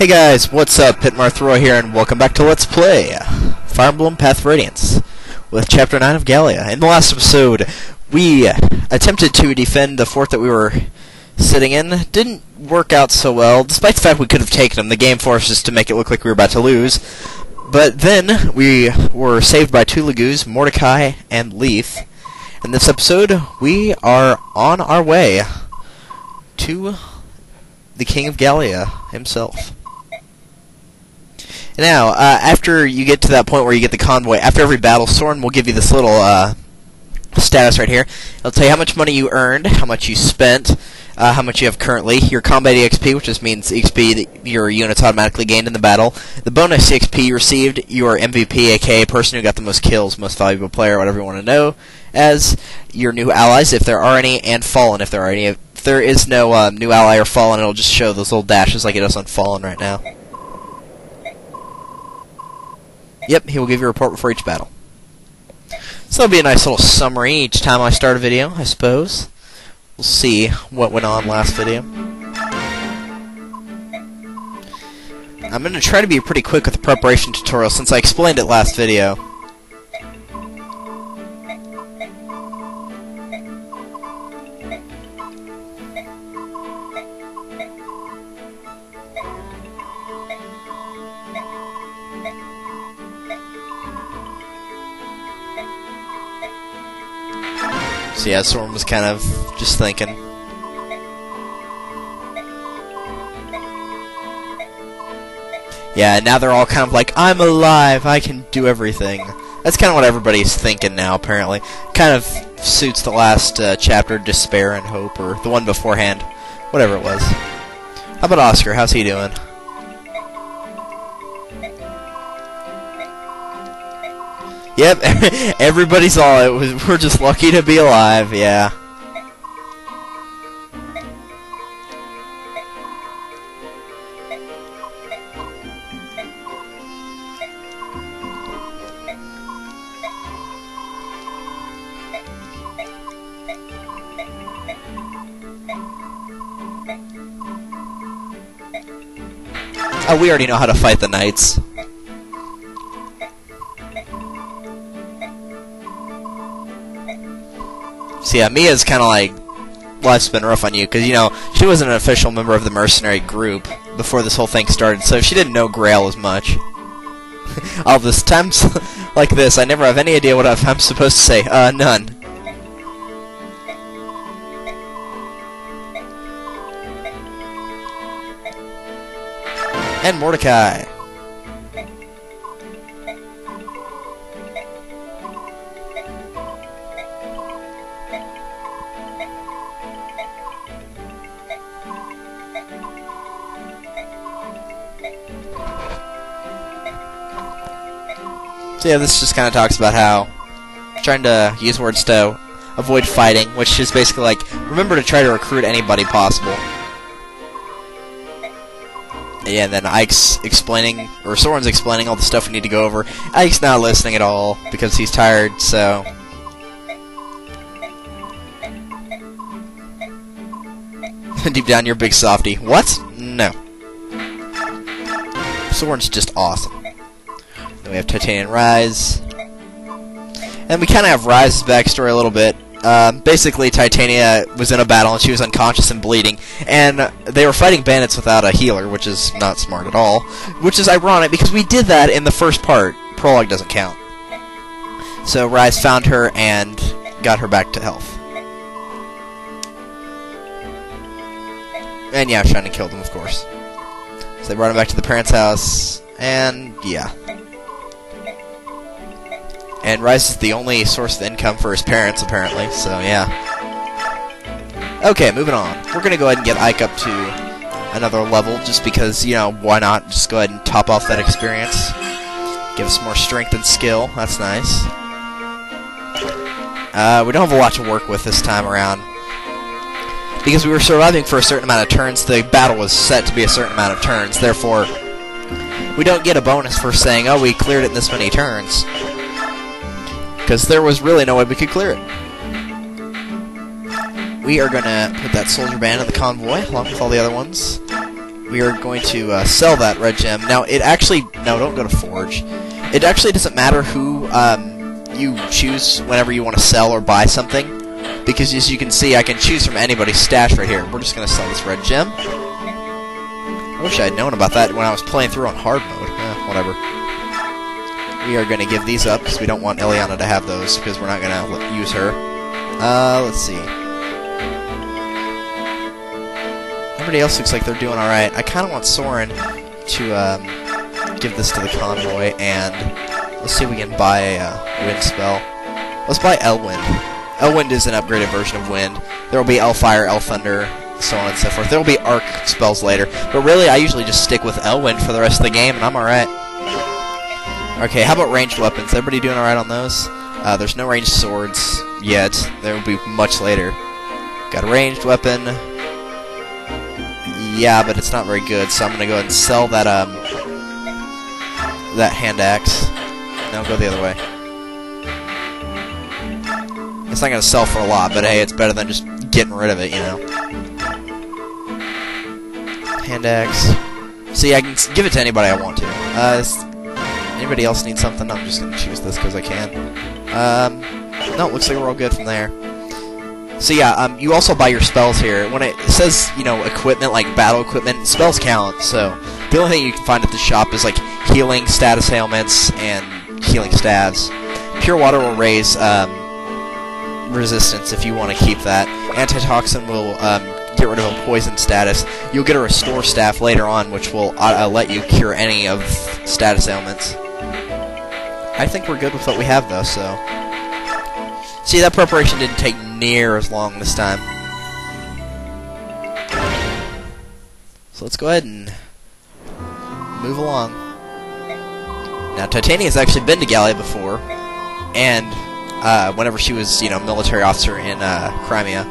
Hey guys, what's up? Pitmarthroy here, and welcome back to Let's Play Fire Emblem Path of Radiance with Chapter 9 of Gallia. In the last episode, we attempted to defend the fort that we were sitting in. Didn't work out so well, despite the fact we could have taken them. The game forced us to make it look like we were about to lose. But then, we were saved by two Lagoos, Mordecai and Leaf. In this episode, we are on our way to the King of Gallia himself. Now, after you get to that point where you get the convoy, after every battle, Soren will give you this little status right here. It'll tell you how much money you earned, how much you spent, how much you have currently, your combat EXP, which just means XP that your units automatically gained in the battle, the bonus EXP you received, your MVP, aka person who got the most kills, most valuable player, whatever you want to know, as your new allies, if there are any, and Fallen, if there are any. If there is no new ally or Fallen, it'll just show those little dashes like it does on Fallen right now. Yep, he will give you a report before each battle. So that'll be a nice little summary each time I start a video, I suppose. We'll see what went on last video. I'm going to try to be pretty quick with the preparation tutorial since I explained it last video. So yeah, Soren was kind of just thinking. Yeah, now they're all kind of like, I'm alive, I can do everything. That's kind of what everybody's thinking now, apparently. Kind of suits the last chapter, Despair and Hope, or the one beforehand. Whatever it was. How about Oscar? How's he doing? Yep, everybody's all, we're just lucky to be alive, yeah. Oh, we already know how to fight the knights. So yeah, Mia's kind of like, life's been rough on you, because, you know, she wasn't an official member of the mercenary group before this whole thing started, so she didn't know Grail as much. All this times like this, I never have any idea what I'm supposed to say. None. And Mordecai. So yeah, this just kind of talks about how trying to use words to avoid fighting, which is basically like, remember to try to recruit anybody possible. Yeah, and then Ike's explaining, or Soren's explaining all the stuff we need to go over. Ike's not listening at all, because he's tired, so... Deep down, you're a big softy. What? No. Soren's just awesome. Then we have Titania and Rise. And we kind of have Rise's backstory a little bit. Basically, Titania was in a battle and she was unconscious and bleeding. And they were fighting bandits without a healer, which is not smart at all. Which is ironic because we did that in the first part. Prologue doesn't count. So Rise found her and got her back to health. And yeah, trying to kill them, of course. So they brought him back to the parents' house. And yeah. And Rise is the only source of income for his parents, apparently, so yeah. Okay, moving on. We're going to go ahead and get Ike up to another level, just because, you know, why not? Just go ahead and top off that experience. Give us more strength and skill. That's nice. We don't have a lot to work with this time around. Because we were surviving for a certain amount of turns, the battle was set to be a certain amount of turns, therefore, we don't get a bonus for saying, oh, we cleared it in this many turns. Because there was really no way we could clear it. We are going to put that soldier band in the convoy, along with all the other ones. we are going to sell that red gem. Now, it actually... No, don't go to Forge. It actually doesn't matter who you choose whenever you want to sell or buy something, because as you can see, I can choose from anybody's stash right here. We're just going to sell this red gem. I wish I had known about that when I was playing through on hard mode. Whatever. We are going to give these up, because we don't want Ileana to have those, because we're not going to use her. Let's see. Everybody else looks like they're doing alright. I kind of want Soren to give this to the convoy, and let's see if we can buy a wind spell. Let's buy Elwind. Elwind is an upgraded version of Wind. There will be Elfire, Elthunder, so on and so forth. There will be Arc spells later, but really I usually just stick with Elwind for the rest of the game, and I'm alright. Okay, how about ranged weapons? Everybody doing alright on those? There's no ranged swords yet. There will be much later. Got a ranged weapon. Yeah, but it's not very good, so I'm gonna go ahead and sell that that hand axe. No, go the other way. It's not gonna sell for a lot, but hey, it's better than just getting rid of it, you know. Hand axe. See, I can give it to anybody I want to. Anybody else need something? I'm just gonna choose this because I can. No, it looks like we're all good from there. So yeah, you also buy your spells here. When it says, you know, equipment, like battle equipment, spells count, so the only thing you can find at the shop is, like, healing status ailments and healing staves. Pure water will raise resistance if you want to keep that. Antitoxin will get rid of a poison status. You'll get a restore staff later on, which will let you cure any of status ailments. I think we're good with what we have, though, so... See, that preparation didn't take near as long this time. So let's go ahead and move along. Now, Titania's actually been to Gallia before, and whenever she was, you know, military officer in Crimea.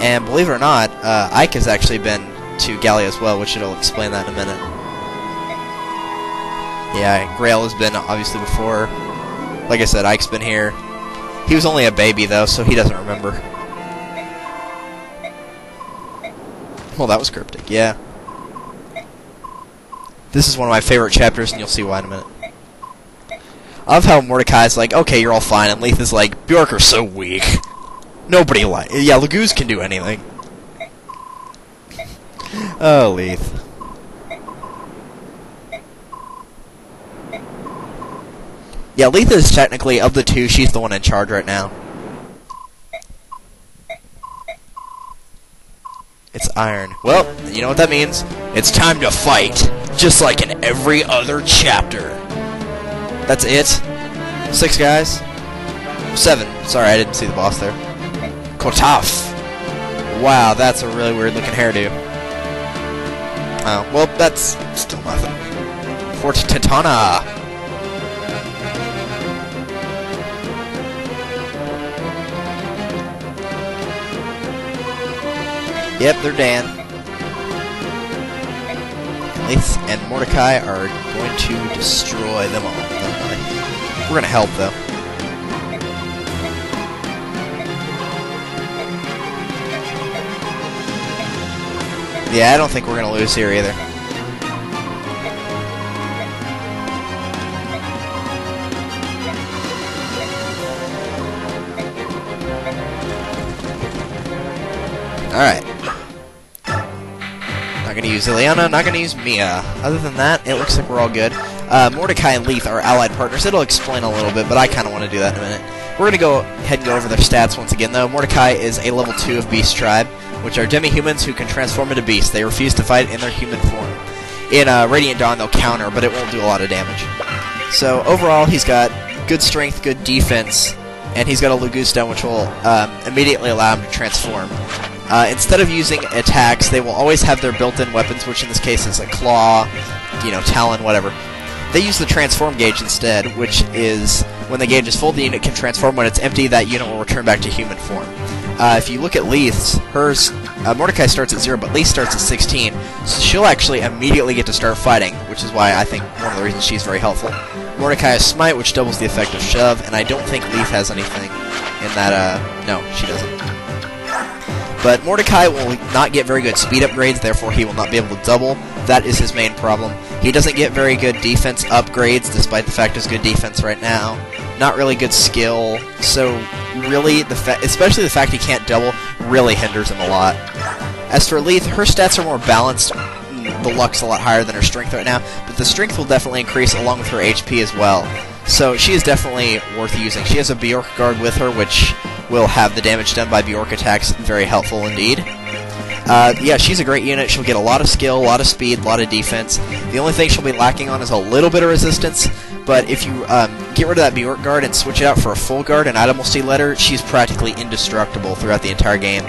And believe it or not, Ike has actually been to Gallia as well, which it'll explain that in a minute. Yeah, Grail has been, obviously, before. Like I said, Ike's been here. He was only a baby, though, so he doesn't remember. Well, that was cryptic, yeah. This is one of my favorite chapters, and you'll see why in a minute. I love how Mordecai's like, okay, you're all fine, and Leith is like, Bjork are so weak. Nobody yeah, Laguz can do anything. Oh, Leith. Yeah, Leith is technically, of the two, she's the one in charge right now. It's iron. Well, you know what that means? It's time to fight, just like in every other chapter. That's it? 6 guys? 7. Sorry, I didn't see the boss there. Kotaf. Wow, that's a really weird looking hairdo. Oh, well, that's still nothing. Fort Titana. Yep, they're Dan. Leith and Mordecai are going to destroy them all. We're going to help, though. Yeah, I don't think we're going to lose here either. Alright. Not going to use Ileana, not going to use Mia. Other than that, it looks like we're all good. Mordecai and Leith are allied partners. It'll explain a little bit, but I kind of want to do that in a minute. We're going to go ahead and go over their stats once again, though. Mordecai is a level 2 of Beast Tribe, which are demi-humans who can transform into beasts. They refuse to fight in their human form. In Radiant Dawn, they'll counter, but it won't do a lot of damage. So, overall, he's got good strength, good defense, and he's got a Laguz Stone, which will immediately allow him to transform. Instead of using attacks, they will always have their built-in weapons, which in this case is a claw, you know, talon, whatever. They use the transform gauge instead, which is when the gauge is full, the unit can transform. When it's empty, that unit will return back to human form. If you look at Leith's, Mordecai starts at 0, but Leith starts at 16, so she'll actually immediately get to start fighting, which is why I think one of the reasons she's very helpful. Mordecai has Smite, which doubles the effect of Shove, and I don't think Leith has anything in that, no, she doesn't. But Mordecai will not get very good speed upgrades, therefore he will not be able to double. That is his main problem. He doesn't get very good defense upgrades, despite the fact he's good defense right now. Not really good skill, so really, especially the fact he can't double, really hinders him a lot. As for Leith, her stats are more balanced. The luck's a lot higher than her strength right now, but the strength will definitely increase along with her HP as well. So she is definitely worth using. She has a Bjork guard with her, which will have the damage done by Bjork attacks. Very helpful indeed. Yeah, she's a great unit. She'll get a lot of skill, a lot of speed, a lot of defense. The only thing she'll be lacking on is a little bit of resistance, but if you get rid of that Bjork guard and switch it out for a full guard and Item will Steal Letter, she's practically indestructible throughout the entire game.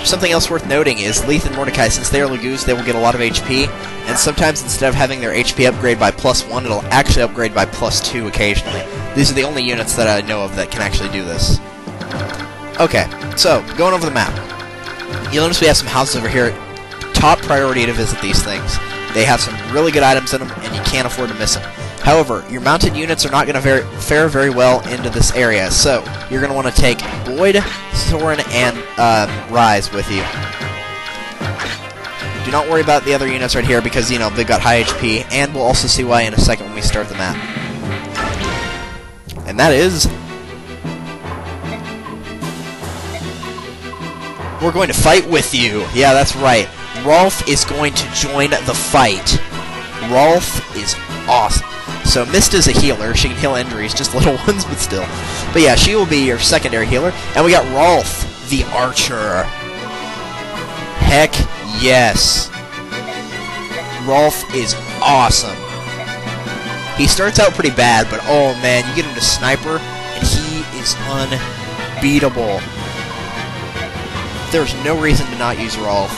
Something else worth noting is Leith and Mordecai, since they are Lagoos, they will get a lot of HP, and sometimes instead of having their HP upgrade by +1, it'll actually upgrade by +2 occasionally. These are the only units that I know of that can actually do this. Okay, so, going over the map. You'll notice we have some houses over here. Top priority to visit these things. They have some really good items in them, and you can't afford to miss them. However, your mounted units are not going to fare very well into this area, so you're going to want to take Boyd, Soren, and Rise with you. Do not worry about the other units right here because, you know, they've got high HP, and we'll also see why in a second when we start the map. And that is... we're going to fight with you. Yeah, that's right. Rolf is going to join the fight. Rolf is awesome. So Mist is a healer. She can heal injuries, just little ones, but still. But yeah, she will be your secondary healer. And we got Rolf, the archer. Heck yes. Rolf is awesome. He starts out pretty bad, but oh man, you get him to sniper, and he is unbeatable. There's no reason to not use Rolf.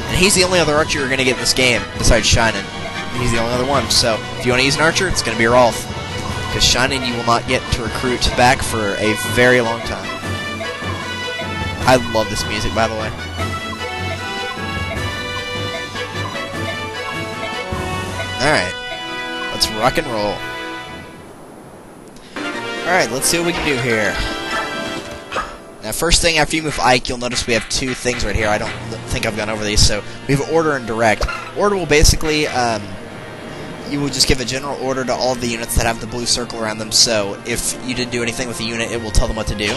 And he's the only other archer you're going to get in this game, besides Shinin. He's the only other one, so if you want to use an archer, it's going to be Rolf. Because Shinin you will not get to recruit back for a very long time. I love this music, by the way. Alright, let's rock and roll. Alright, let's see what we can do here. Now, first thing, after you move Ike, you'll notice we have two things right here. I don't think I've gone over these, so we have Order and Direct. Order will basically, you will just give a general order to all of the units that have the blue circle around them, so if you didn't do anything with the unit, it will tell them what to do.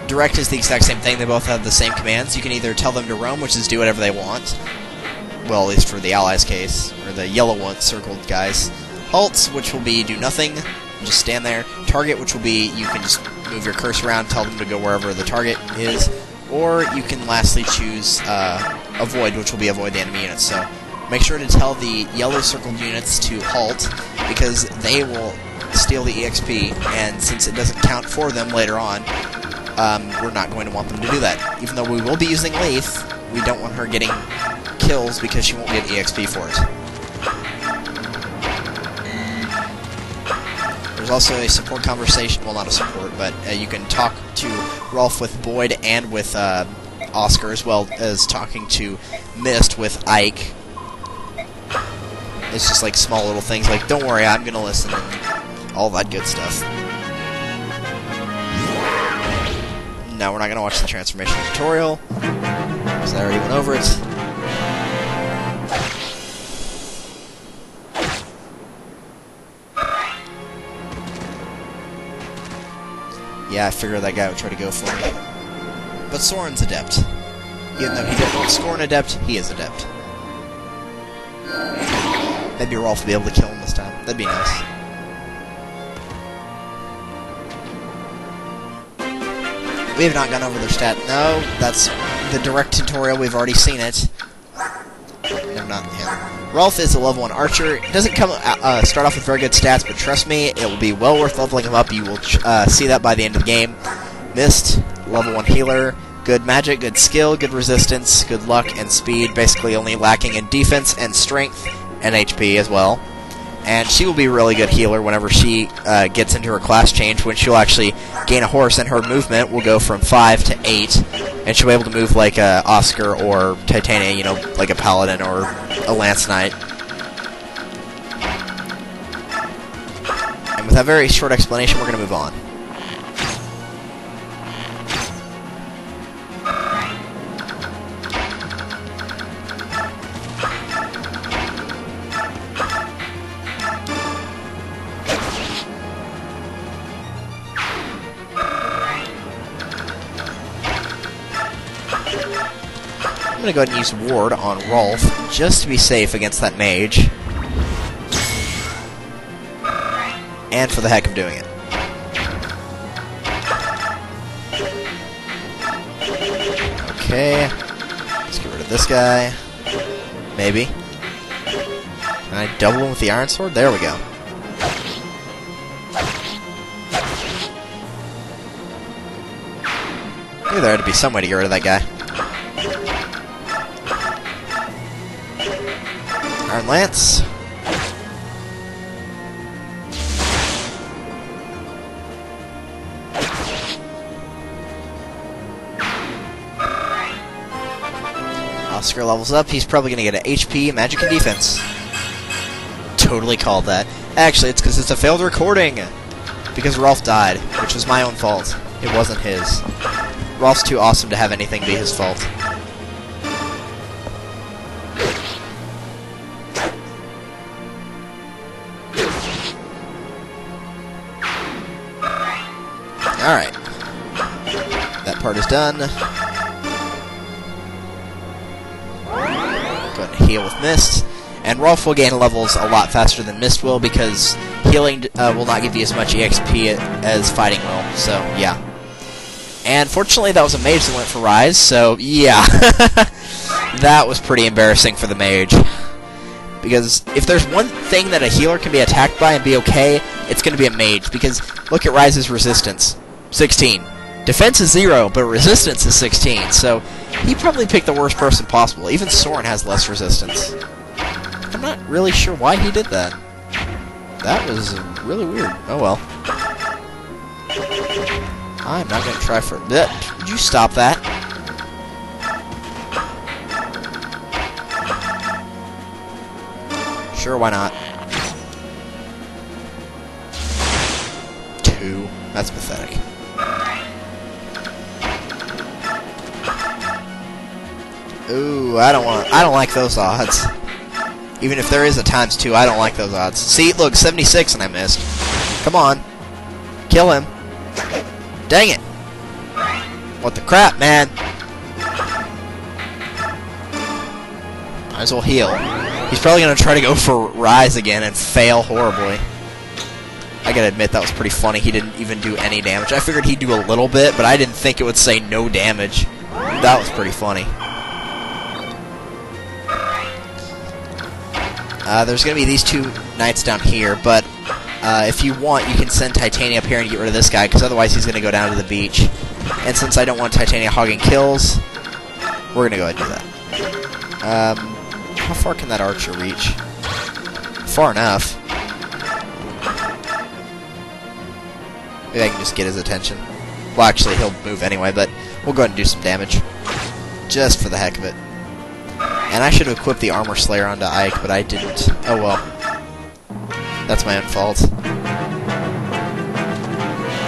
Direct is the exact same thing. They both have the same commands. You can either tell them to roam, which is do whatever they want. Well, at least for the Allies' case, or the yellow one circled guys. Halt, which will be do nothing, just stand there. Target, which will be you can just move your cursor around, tell them to go wherever the target is. Or you can lastly choose Avoid, which will be avoid the enemy units. So make sure to tell the yellow circled units to halt, because they will steal the EXP, and since it doesn't count for them later on, we're not going to want them to do that. Even though we will be using Leith, we don't want her getting kills because she won't get EXP for it. There's also a support conversation, well, not a support, but you can talk to Rolf with Boyd and with Oscar, as well as talking to Mist with Ike. It's just like small little things like, don't worry, I'm gonna listen, and all that good stuff. No, we're not gonna watch the transformation tutorial, because I already went over it. Yeah, I figured that guy would try to go for me. But Soren's adept. Even though he didn't score an adept, he is adept. Maybe Rolf will be able to kill him this time. That'd be nice. We have not gone over their stat. No, that's the direct tutorial. We've already seen it. No, not him. Rolf is a level 1 archer. It doesn't start off with very good stats, but trust me, it will be well worth leveling him up. You will see that by the end of the game. Mist, level 1 healer. Good magic, good skill, good resistance, good luck, and speed. Basically only lacking in defense and strength and HP as well. And she will be a really good healer whenever she gets into her class change, when she'll actually gain a horse, and her movement will go from 5 to 8, and she'll be able to move like Oscar or Titania, you know, like a Paladin or a Lance Knight. And with that very short explanation, we're going to move on. going to go ahead and use Ward on Rolf, just to be safe against that mage. And for the heck of doing it. Okay. Let's get rid of this guy. Maybe. Can I double him with the Iron Sword? There we go. Knew there had to be some way to get rid of that guy. Iron Lance. Oscar levels up. He's probably going to get an HP, Magic, and Defense. Totally called that. Actually, it's because it's a failed recording. Because Rolf died, which was my own fault. It wasn't his. Rolf's too awesome to have anything be his fault. Alright. That part is done. Go ahead and heal with Mist. And Rolf will gain levels a lot faster than Mist will because healing will not give you as much EXP as fighting will. So, yeah. And fortunately, that was a mage that went for Rise, so yeah. That was pretty embarrassing for the mage. Because if there's one thing that a healer can be attacked by and be okay, it's going to be a mage. Because look at Rise's resistance. 16. Defense is 0, but resistance is 16. So he probably picked the worst person possible. Even Soren has less resistance. I'm not really sure why he did that. That was really weird. Oh well. I'm not going to try for... Would you stop that? Sure, why not? 2. That's pathetic. Ooh, I don't like those odds. Even if there is a ×2, I don't like those odds. See, look, 76 and I missed. Come on. Kill him. Dang it. What the crap, man? Might as well heal. He's probably going to try to go for Rise again and fail horribly. I gotta admit, that was pretty funny. He didn't even do any damage. I figured he'd do a little bit, but I didn't think it would say no damage. That was pretty funny. There's going to be these 2 knights down here, but if you want, you can send Titania up here and get rid of this guy, because otherwise he's going to go down to the beach. And since I don't want Titania hogging kills, we're going to go ahead and do that. How far can that archer reach? Far enough. Maybe I can just get his attention. Well, actually, he'll move anyway, but we'll go ahead and do some damage. Just for the heck of it. And I should have equipped the Armor Slayer onto Ike, but I didn't. Oh well. That's my own fault.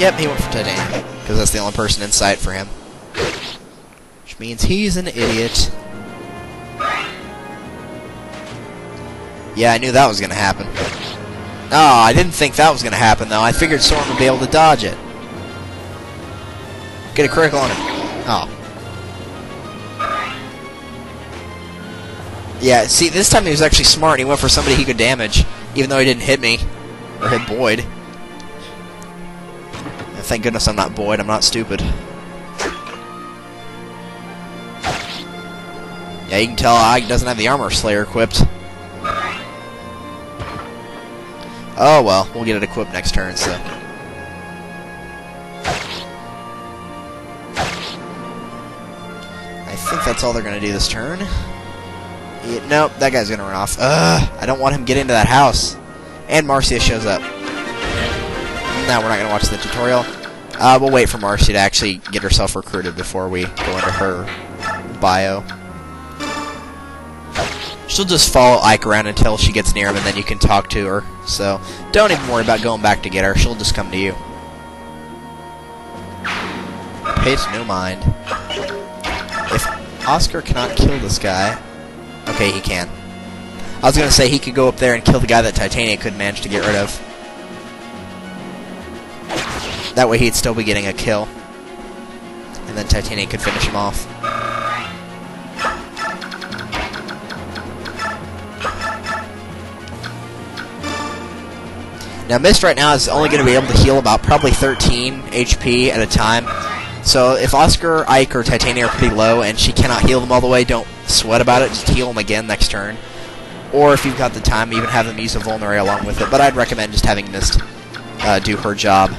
Yep, he went for Titania, because that's the only person in sight for him. Which means he's an idiot. Yeah, I knew that was going to happen. Oh, I didn't think that was going to happen, though. I figured Soren would be able to dodge it. Get a critical on him. Oh. Yeah, see, this time he was actually smart. He went for somebody he could damage, even though he didn't hit me. Or hit Boyd. And thank goodness I'm not Boyd. I'm not stupid. Yeah, you can tell Ike doesn't have the Armor Slayer equipped. Oh, well, we'll get it equipped next turn, so... I think that's all they're going to do this turn. Yeah, nope, that guy's going to run off. I don't want him getting into that house. And Marcia shows up. Now we're not going to watch the tutorial. We'll wait for Marcia to actually get herself recruited before we go into her bio. She'll just follow Ike around until she gets near him, and then you can talk to her. So, don't even worry about going back to get her. She'll just come to you. Pay it no mind. If Oscar cannot kill this guy... Okay, he can. I was going to say he could go up there and kill the guy that Titania couldn't manage to get rid of. That way he'd still be getting a kill. And then Titania could finish him off. Now, Mist right now is only going to be able to heal about probably 13 HP at a time. So if Oscar, Ike, or Titania are pretty low and she cannot heal them all the way, don't sweat about it. Just heal them again next turn. Or if you've got the time, even have them use a Vulnerary along with it. But I'd recommend just having Mist do her job.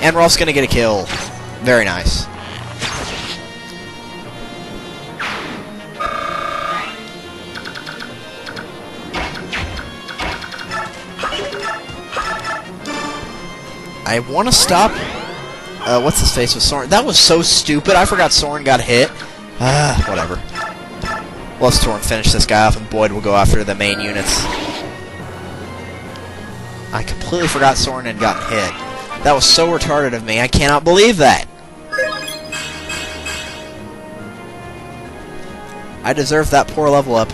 And Rolf's going to get a kill. Very nice. I want to stop... what's his face with Soren? That was so stupid. I forgot Soren got hit. Whatever. Let's Soren finish this guy off, and Boyd will go after the main units. I completely forgot Soren had gotten hit. That was so retarded of me. I cannot believe that. I deserve that poor level up.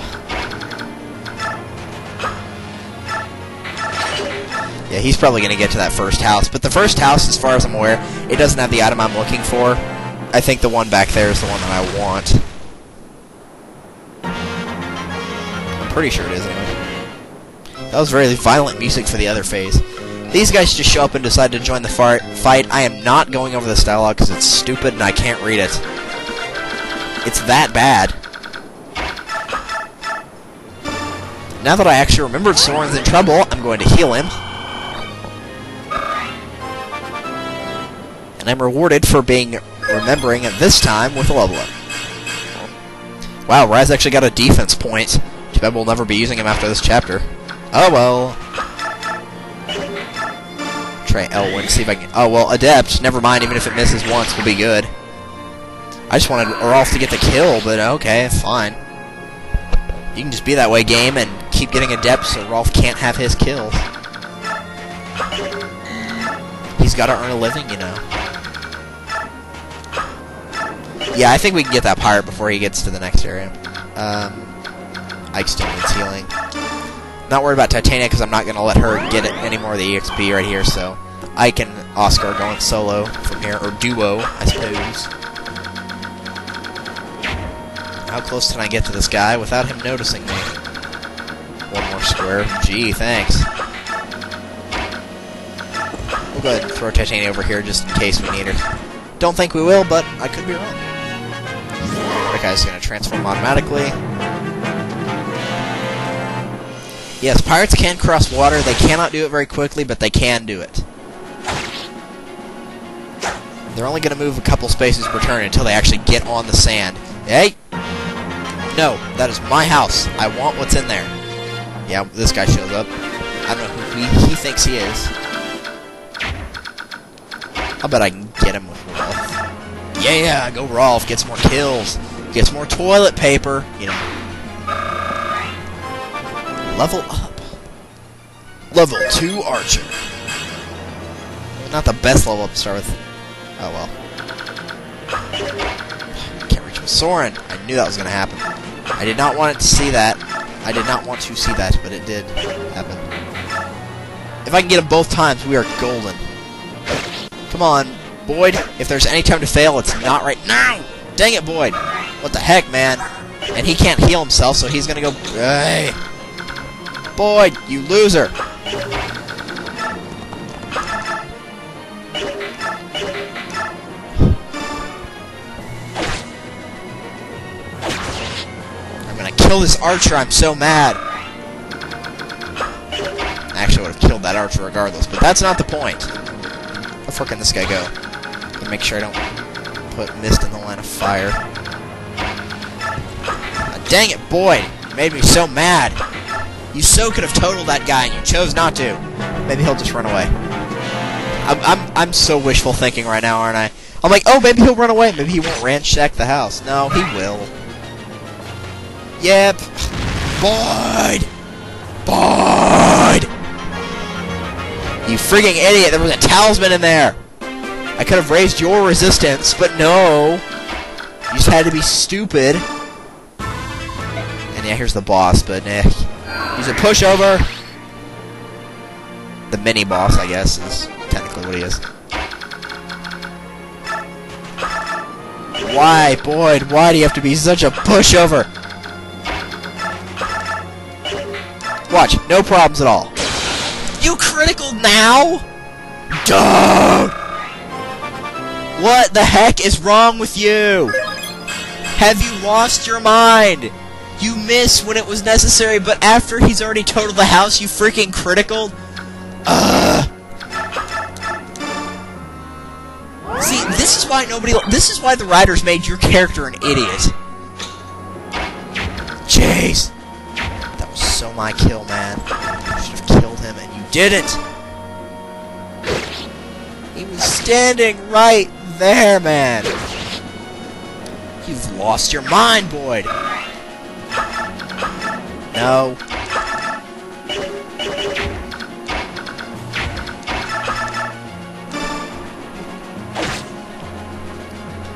Yeah, he's probably going to get to that first house. But the first house, as far as I'm aware, it doesn't have the item I'm looking for. I think the one back there is the one that I want. I'm pretty sure it is, anyway. That was very violent music for the other phase. These guys just show up and decide to join the fight. I am not going over this dialogue because it's stupid and I can't read it. It's that bad. Now that I actually remembered Soren's in trouble, I'm going to heal him. And I'm rewarded for remembering at this time with a level up. Wow, Raz actually got a defense point. Too bad we'll never be using him after this chapter. Oh well. Try Elwyn, see if I can... Oh well, Adept, never mind, even if it misses once, will be good. I just wanted Rolf to get the kill, but okay, fine. You can just be that way, game, and keep getting Adept so Rolf can't have his kills. He's got to earn a living, you know. Yeah, I think we can get that pirate before he gets to the next area. Ike still needs healing. Not worried about Titania because I'm not going to let her get any more of the EXP right here, so Ike and Oscar are going solo from here, or duo, I suppose. How close can I get to this guy without him noticing me? One more square. Gee, thanks. We'll go ahead and throw Titania over here just in case we need her. Don't think we will, but I could be wrong. That guy's going to transform automatically. Yes, pirates can cross water. They cannot do it very quickly, but they can do it. They're only going to move a couple spaces per turn until they actually get on the sand. Hey! No, that is my house. I want what's in there. Yeah, this guy shows up. I don't know who he thinks he is. I'll bet I can get him with Rolf. Yeah, go Rolf. Get some more kills. Get some more toilet paper. You know. Level up. Level 2 Archer. Not the best level up to start with. Oh well. Can't reach with Soren. I knew that was going to happen. I did not want it to see that. I did not want to see that, but it did happen. If I can get them both times, we are golden. Come on, Boyd. If there's any time to fail, it's not right now. Dang it, Boyd. What the heck, man? And he can't heal himself, so he's going to go... Hey. Boyd, you loser. I'm going to kill this archer. I'm so mad. I actually would have killed that archer regardless, but that's not the point. How far can this guy go? To make sure I don't put Mist in the line of fire. Dang it, Boyd! You made me so mad. You so could have totaled that guy, and you chose not to. Maybe he'll just run away. I'm so wishful thinking right now, aren't I? I'm like, oh, maybe he'll run away. Maybe he won't ransack the house. No, he will. Yep. Boyd! Boyd! You frigging idiot! There was a talisman in there! I could have raised your resistance, but no! You just had to be stupid. And yeah, here's the boss, but eh. He's a pushover. The mini-boss, I guess, is technically what he is. Why, Boyd? Why do you have to be such a pushover? Watch, no problems at all. You critical now? Dude! What the heck is wrong with you? Have you lost your mind? You miss when it was necessary, but after he's already totaled the house, you freaking critical? See, this is why this is why the writers made your character an idiot. Jeez. That was so my kill, man. You should have killed him, and you didn't. He was standing right there, man. You've lost your mind, Boyd. No.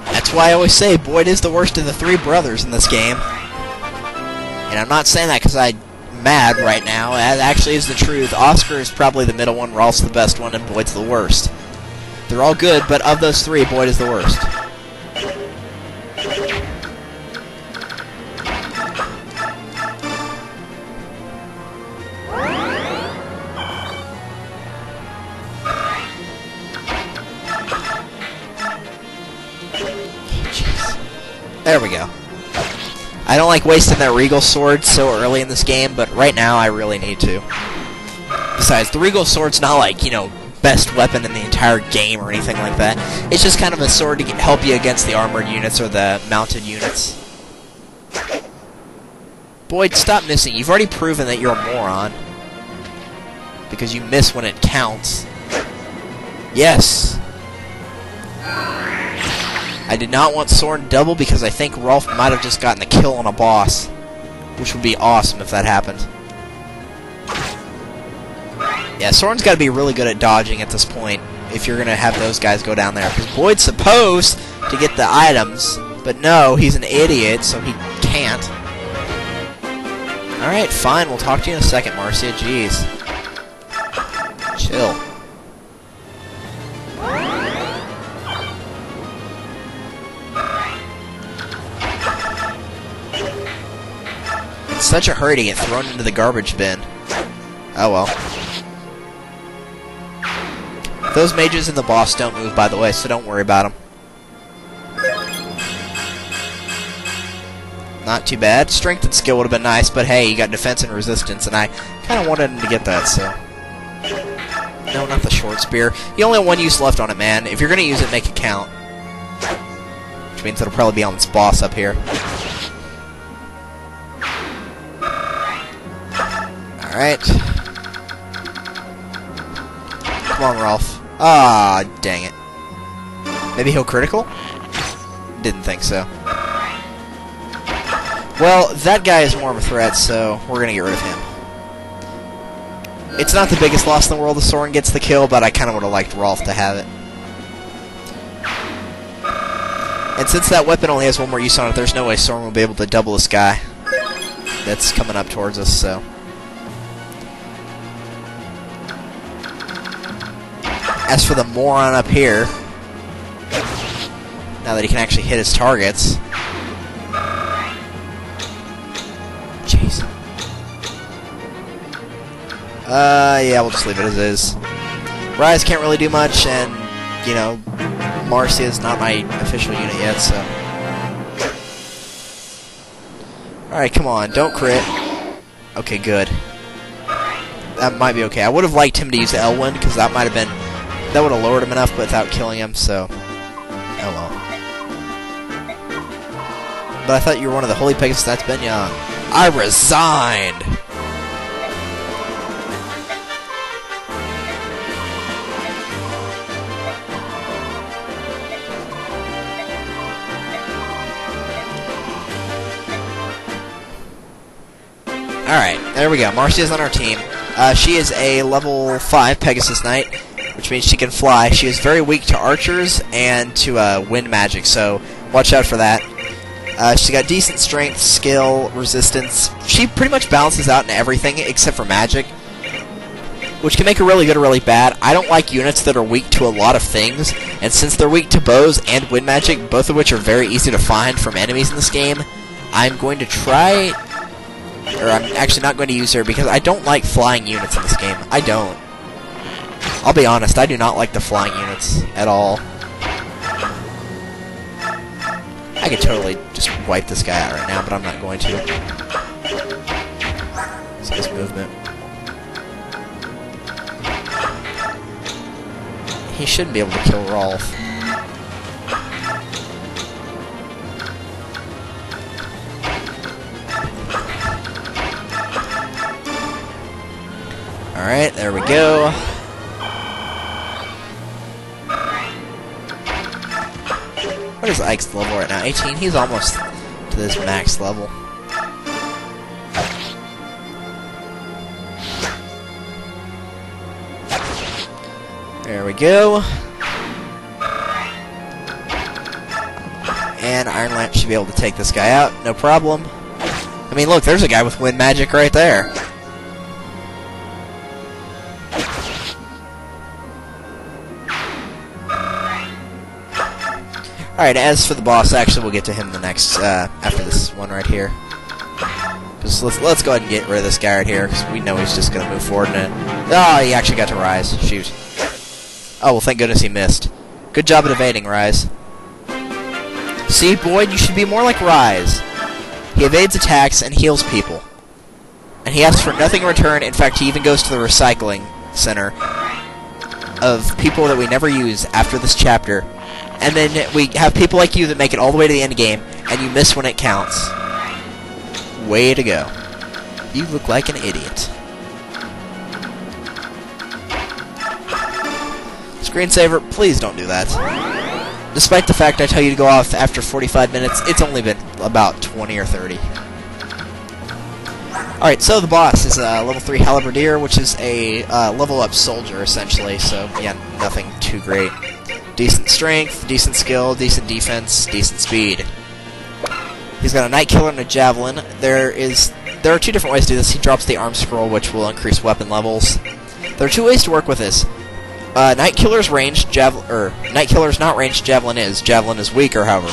That's why I always say Boyd is the worst of the three brothers in this game. And I'm not saying that because I'm mad right now. That actually is the truth. Oscar is probably the middle one, Rolf's the best one, and Boyd's the worst. They're all good, but of those three, Boyd is the worst. There we go. I don't like wasting that Regal Sword so early in this game, but right now I really need to. Besides, the Regal Sword's not like, you know, best weapon in the entire game or anything like that. It's just kind of a sword to help you against the armored units or the mounted units. Boyd, stop missing. You've already proven that you're a moron. Because you miss when it counts. Yes! I did not want Soren double because I think Rolf might have just gotten the kill on a boss. Which would be awesome if that happened. Yeah, Soren's got to be really good at dodging at this point if you're going to have those guys go down there. Because Boyd's supposed to get the items, but no, he's an idiot, so he can't. Alright, fine, we'll talk to you in a second, Marcia. Jeez. Chill. It's such a hurry to get thrown into the garbage bin. Oh well. Those mages and the boss don't move, by the way, so don't worry about them. Not too bad. Strength and skill would have been nice, but hey, you got defense and resistance, and I kind of wanted him to get that, so... No, not the short spear. You only have one use left on it, man. If you're going to use it, make it count. Which means it'll probably be on this boss up here. Alright. Come on, Rolf. Ah, dang it. Maybe he'll critical? Didn't think so. Well, that guy is more of a threat, so we're gonna get rid of him. It's not the biggest loss in the world if Soren gets the kill, but I kinda would've liked Rolf to have it. And since that weapon only has one more use on it, there's no way Soren will be able to double this guy that's coming up towards us, so... As for the moron up here, now that he can actually hit his targets... Jeez. Yeah, we'll just leave it as is. Rise can't really do much, and, you know, Marcia is not my official unit yet, so... Alright, come on, don't crit. Okay, good. That might be okay. I would have liked him to use the Elwind, because that might have been... That would have lowered him enough, but without killing him, so... Oh well. But I thought you were one of the Holy Pegasus that's been young. I resigned! Alright, there we go. Marcia's on our team. She is a level 5 Pegasus Knight, which means she can fly. She is very weak to archers and to wind magic, so watch out for that. She got decent strength, skill, resistance. She pretty much balances out in everything except for magic, which can make her really good or really bad. I don't like units that are weak to a lot of things, and since they're weak to bows and wind magic, both of which are very easy to find from enemies in this game, I'm going to try... Or I'm actually not going to use her because I don't like flying units in this game. I don't. I'll be honest, I do not like the flying units at all. I could totally just wipe this guy out right now, but I'm not going to. See his movement. He shouldn't be able to kill Rolf. Alright, there we go. What is Ike's level right now? 18? He's almost to this max level. There we go. And Iron Lance should be able to take this guy out, no problem. I mean, look, there's a guy with wind magic right there. Alright, as for the boss, actually we'll get to him the next, after this one right here. Just let's go ahead and get rid of this guy right here, because we know he's just going to move forward in it. Oh, he actually got to Rise. Shoot. Oh, well, thank goodness he missed. Good job at evading, Rise. See, Boyd, you should be more like Rise. He evades attacks and heals people. And he asks for nothing in return. In fact, he even goes to the recycling center of people that we never use after this chapter. And then we have people like you that make it all the way to the end game, and you miss when it counts. Way to go. You look like an idiot. Screensaver, please don't do that. Despite the fact I tell you to go off after 45 minutes, it's only been about 20 or 30. Alright, so the boss is a level 3 Halberdier, which is a level up soldier, essentially, so yeah, nothing too great. Decent strength, decent skill, decent defense, decent speed. He's got a Night Killer and a Javelin. There are two different ways to do this. He drops the arm scroll, which will increase weapon levels. There are two ways to work with this. Night Killer's ranged, Night Killer's not ranged, Javelin is. Javelin is weaker, however.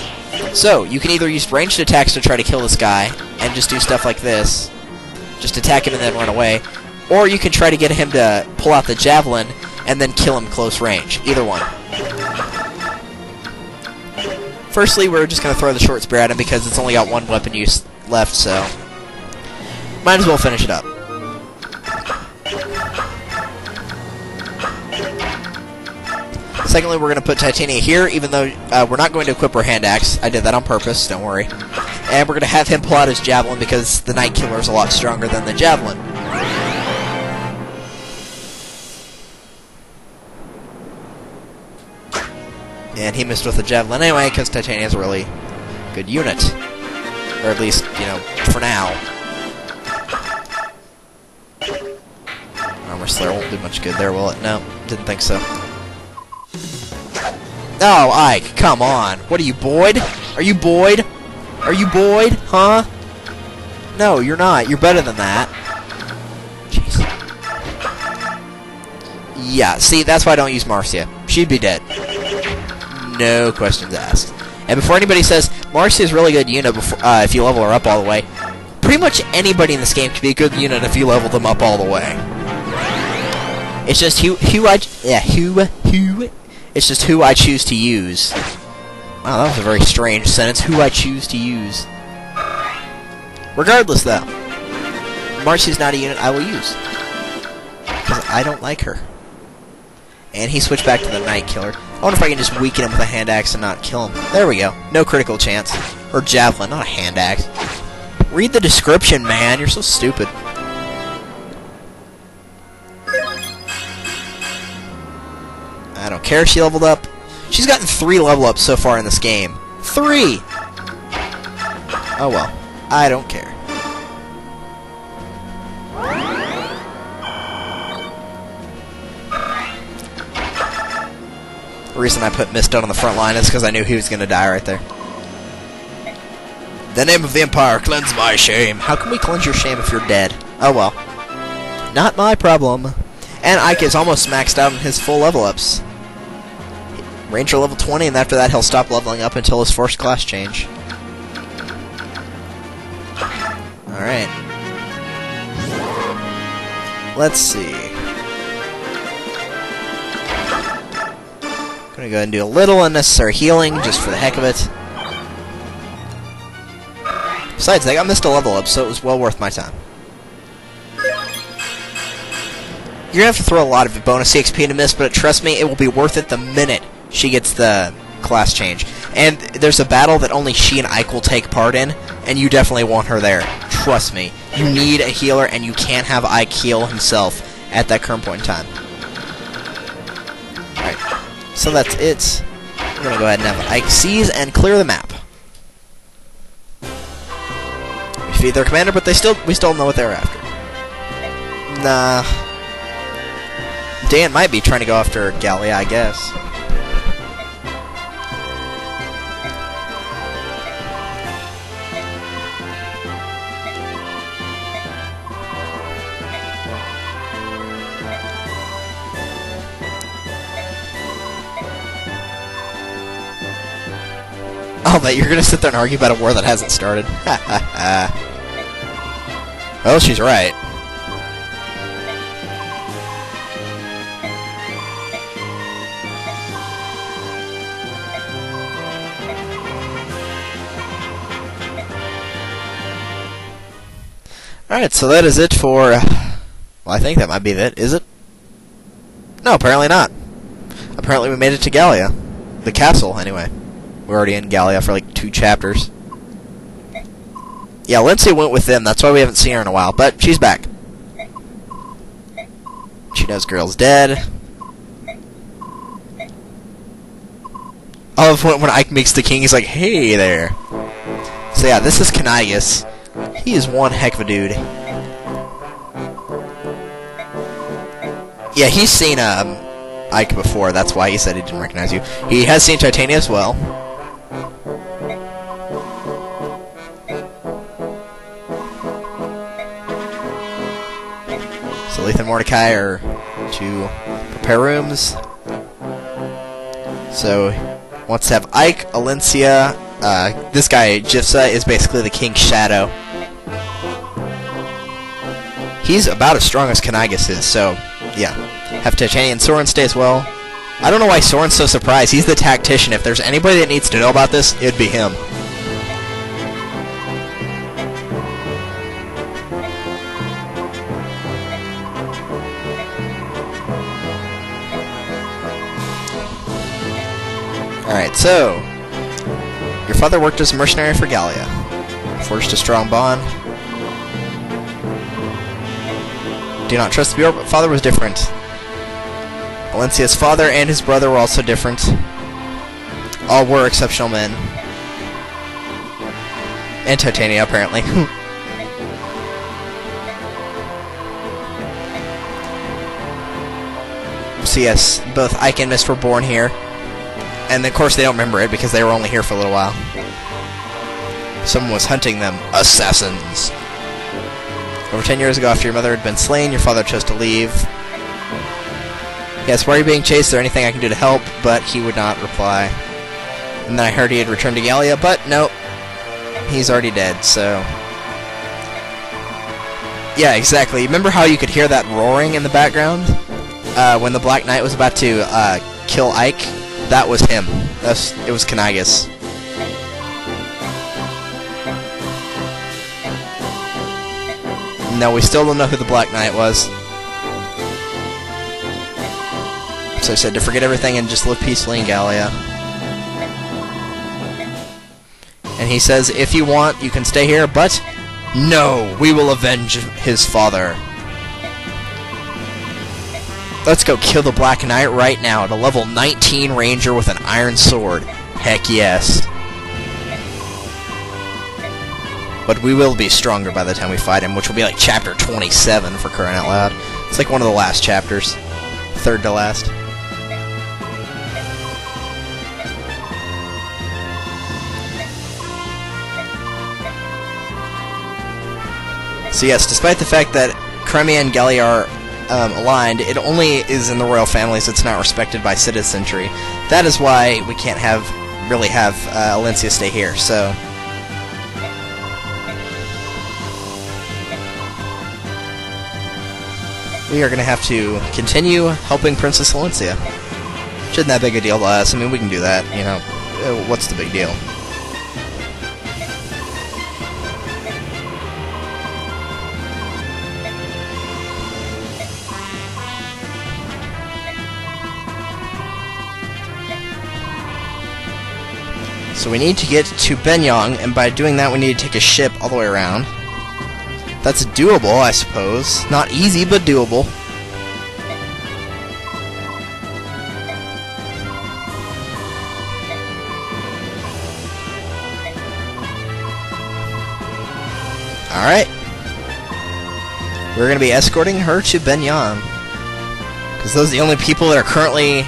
So, you can either use ranged attacks to try to kill this guy, and just do stuff like this. Just attack him and then run away. Or you can try to get him to pull out the Javelin, and then kill him close range. Either one. Firstly, we're just going to throw the short spear at him because it's only got one weapon use left, so might as well finish it up. Secondly, we're going to put Titania here, even though we're not going to equip her hand axe. I did that on purpose, don't worry. And we're going to have him pull out his Javelin because the Night Killer is a lot stronger than the Javelin. And he missed with the Javelin anyway, because Titania is a really good unit. Or at least, you know, for now. Armor Slayer won't do much good there, will it? No, didn't think so. Oh, Ike, come on. What are you, Boyd? Are you Boyd? Are you Boyd? Huh? No, you're not. You're better than that. Jeez. Yeah, see, that's why I don't use Marcia. She'd be dead. No questions asked. And before anybody says, Marcia's a really good unit before, if you level her up all the way, pretty much anybody in this game can be a good unit if you level them up all the way. It's just it's just who I choose to use. Wow, that was a very strange sentence. Who I choose to use. Regardless, though, Marcia's not a unit I will use. Because I don't like her. And he switched back to the Night Killer. I wonder if I can just weaken him with a hand axe and not kill him. There we go. No critical chance. Or Javelin, not a hand axe. Read the description, man. You're so stupid. I don't care if she leveled up. She's gotten 3 level ups so far in this game. 3! Oh well. I don't care. The reason I put Mist on the front line is because I knew he was going to die right there. The name of the Empire, cleanse my shame. How can we cleanse your shame if you're dead? Oh well. Not my problem. And Ike is almost maxed out on his full level ups. Ranger level 20, and after that he'll stop leveling up until his first class change. Alright. Let's see. gonna go ahead and do a little unnecessary healing, just for the heck of it. Besides, I got missed a level up, so it was well worth my time. You're gonna have to throw a lot of bonus EXP into Mist, but trust me, it will be worth it the minute she gets the class change. And there's a battle that only she and Ike will take part in, and you definitely want her there. Trust me. You need a healer, and you can't have Ike heal himself at that current point in time. Alright, so that's it. I'm gonna go ahead and have Ike seize and clear the map. We defeat their commander, but we still don't know what they're after. Nah. Dan might be trying to go after Gallia, I guess. I'll bet you're gonna sit there and argue about a war that hasn't started. Ha ha ha. Well, she's right. Alright, so that is it for... well, I think that might be it. Is it? No, apparently not. Apparently we made it to Gallia. The castle, anyway. We're already in Gallia for like 2 chapters. Yeah, Lindsay went with them. That's why we haven't seen her in a while. But she's back. She knows Girl's dead. I love when Ike meets the king. He's like, hey there. So yeah, this is Canigus. He is one heck of a dude. Yeah, he's seen Ike before. That's why he said he didn't recognize you. He has seen Titania as well. So Letha and Mordecai are to prepare rooms. So wants to have Ike, Alencia. This guy, Jifsa, is basically the King's shadow. He's about as strong as Canigus is, so yeah. Have Titania and Soren stay as well. I don't know why Soren's so surprised. He's the tactician. If there's anybody that needs to know about this, it'd be him. Alright, so your father worked as a mercenary for Gallia. Forged a strong bond. Do not trust your father was different. Alencia's father and his brother were also different. All were exceptional men. And Titania, apparently. So yes, both Ike and Mist were born here. And of course they don't remember it because they were only here for a little while. Someone was hunting them. Assassins. Over 10 years ago, after your mother had been slain, your father chose to leave. Yes, why are you being chased? Is there anything I can do to help? But he would not reply. And then I heard he had returned to Gallia, but nope. He's already dead, so... yeah, exactly. Remember how you could hear that roaring in the background? When the Black Knight was about to kill Ike? That was him. It was Canigus. No, we still don't know who the Black Knight was. So I said to forget everything and just live peacefully in Gallia. And he says, if you want, you can stay here, but no, we will avenge his father. Let's go kill the Black Knight right now. To level 19 ranger with an iron sword. Heck yes. But we will be stronger by the time we fight him, which will be like chapter 27 for crying out loud. It's like one of the last chapters. Third to last. So yes, despite the fact that Crimea and Gallia are aligned, it only is in the royal families. It's not respected by citizenry. That is why we can't really have Alencia stay here. So we are going to have to continue helping Princess Alencia. Which isn't that big a deal to us. I mean, we can do that, you know. What's the big deal? So we need to get to Benyang, and by doing that we need to take a ship all the way around. That's doable, I suppose. Not easy, but doable. Alright. We're going to be escorting her to Benyang, because those are the only people that are currently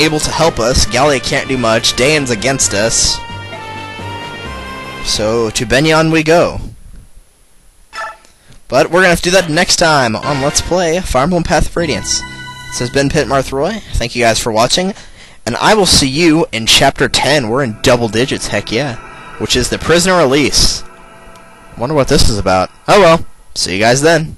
able to help us. Gallia can't do much. Dayan's against us. So, to Benyang we go. But we're going to have to do that next time on Let's Play Fire Emblem Path of Radiance. This has been Pitmarthroy. Thank you guys for watching. And I will see you in Chapter 10. We're in double digits, heck yeah. Which is the prisoner release. Wonder what this is about. Oh well. See you guys then.